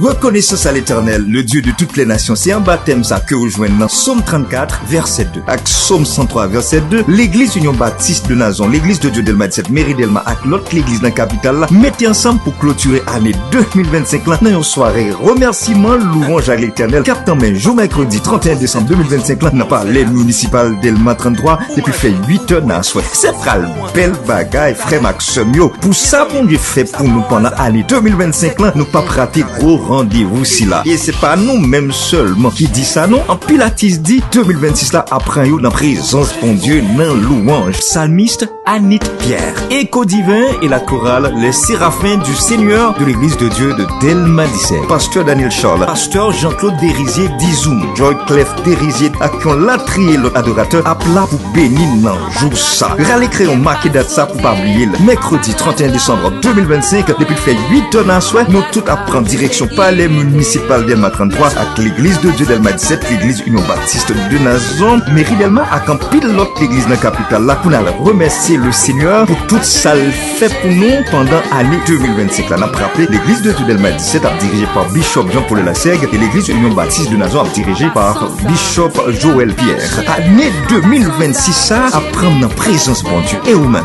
Reconnaissance à l'Éternel, le Dieu de toutes les nations. C'est un baptême ça que vous joignez dans Psaume 34, verset 2. Avec Psaume 103, verset 2, l'église Union Baptiste de Nazon, l'église de Dieu Delma 17, Mairie Delma, avec l'autre l'église dans la capitale là, mettez ensemble pour clôturer l'année 2025 là, dans une soirée remerciement, louange à l'Éternel. Captain mais jour mercredi 31 décembre 2025 là, n'a pas les municipales Delma 33, depuis fait 8 heures dans la soirée. C'est pral belle bagaille, frère Maxime yo. Pour ça, mon Dieu fait pour nous pendant l'année 2025 là, nous pas rater gros rendez-vous si là. Et c'est pas nous même seulement qui dit ça non. En Pilatis dit 2026 là apprend yo dans présence bon Dieu dans louange. Psalmiste Anit Pierre, Écho divin et la chorale les séraphins du Seigneur de l'église de Dieu de Delma 17. Pasteur Daniel Charles, pasteur Jean-Claude Dérizier Dizoum, Joy Clef Dérizier à qui on l'a trié l'autre adorateur à plat pour bénir dans jour ça. Rallye crayon marqué date ça pour pas oublier le mercredi 31 décembre 2025 depuis fait 8 heures dans soir nous tout à prendre direction palais municipal Delma 33 avec l'église de Dieu Delma 17, l'église Union Baptiste de Nazon, mairie Delma à camp pile l'autre l'église dans la capitale là pour nous remercier le Seigneur pour tout ça le fait pour nous pendant l'année 2025 là. N'a rappelé l'église de Dieu Delma 17 dirigée par Bishop Jean-Paul Lassergue et l'église Union Baptiste de Nazon dirigée par Bishop Joël Pierre. Année 2026 ça à prendre en présence bon Dieu et vous-même.